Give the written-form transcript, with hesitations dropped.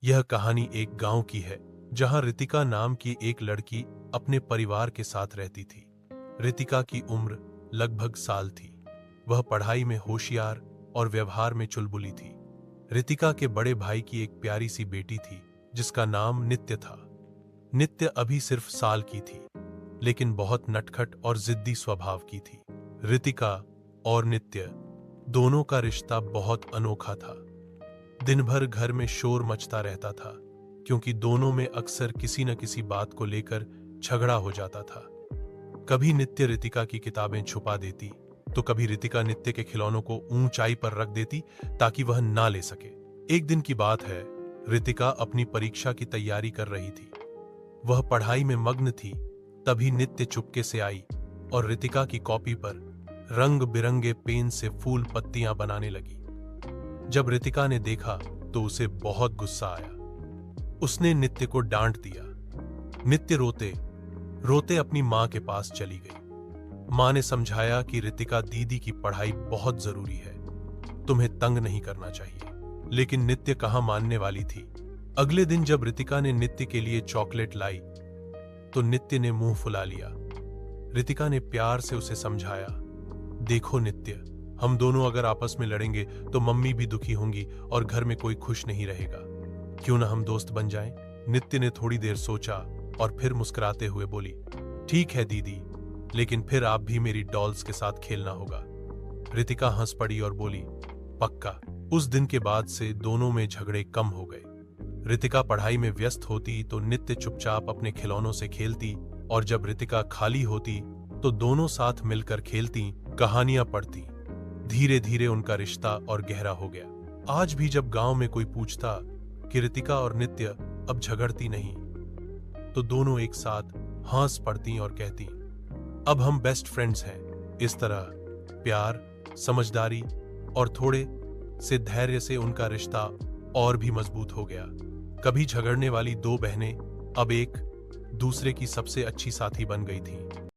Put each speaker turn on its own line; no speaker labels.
यह कहानी एक गांव की है जहां रितिका नाम की एक लड़की अपने परिवार के साथ रहती थी। रितिका की उम्र लगभग साल थी। वह पढ़ाई में होशियार और व्यवहार में चुलबुली थी। रितिका के बड़े भाई की एक प्यारी सी बेटी थी जिसका नाम नित्य था। नित्य अभी सिर्फ साल की थी, लेकिन बहुत नटखट और जिद्दी स्वभाव की थी। रितिका और नित्य दोनों का रिश्ता बहुत अनोखा था। दिन भर घर में शोर मचता रहता था, क्योंकि दोनों में अक्सर किसी न किसी बात को लेकर झगड़ा हो जाता था। कभी नित्य रितिका की किताबें छुपा देती, तो कभी रितिका नित्य के खिलौनों को ऊंचाई पर रख देती ताकि वह ना ले सके। एक दिन की बात है, रितिका अपनी परीक्षा की तैयारी कर रही थी। वह पढ़ाई में मग्न थी, तभी नित्य चुपके से आई और रितिका की कॉपी पर रंग बिरंगे पेन से फूल पत्तियां बनाने लगी। जब रितिका ने देखा तो उसे बहुत गुस्सा आया। उसने नित्य को डांट दिया। नित्य रोते रोते अपनी मां के पास चली गई। मां ने समझाया कि रितिका दीदी की पढ़ाई बहुत जरूरी है, तुम्हें तंग नहीं करना चाहिए। लेकिन नित्य कहां मानने वाली थी। अगले दिन जब रितिका ने नित्य के लिए चॉकलेट लाई तो नित्य ने मुंह फुला लिया। रितिका ने प्यार से उसे समझाया, देखो नित्य, हम दोनों अगर आपस में लड़ेंगे तो मम्मी भी दुखी होंगी और घर में कोई खुश नहीं रहेगा। क्यों ना हम दोस्त बन जाएं? नित्य ने थोड़ी देर सोचा और फिर मुस्कुराते हुए बोली, ठीक है दीदी, लेकिन फिर आप भी मेरी डॉल्स के साथ खेलना होगा। रितिका हंस पड़ी और बोली, पक्का। उस दिन के बाद से दोनों में झगड़े कम हो गए। रितिका पढ़ाई में व्यस्त होती तो नित्य चुपचाप अपने खिलौनों से खेलती, और जब रितिका खाली होती तो दोनों साथ मिलकर खेलती, कहानियां पढ़ती। धीरे धीरे उनका रिश्ता और गहरा हो गया। आज भी जब गांव में कोई पूछता कि रितिका और नित्य अब झगड़ती नहीं, तो दोनों एक साथ हंस पड़ती और कहती, अब हम बेस्ट फ्रेंड्स हैं। इस तरह प्यार, समझदारी और थोड़े से धैर्य से उनका रिश्ता और भी मजबूत हो गया। कभी झगड़ने वाली दो बहनें अब एक दूसरे की सबसे अच्छी साथी बन गई थीं।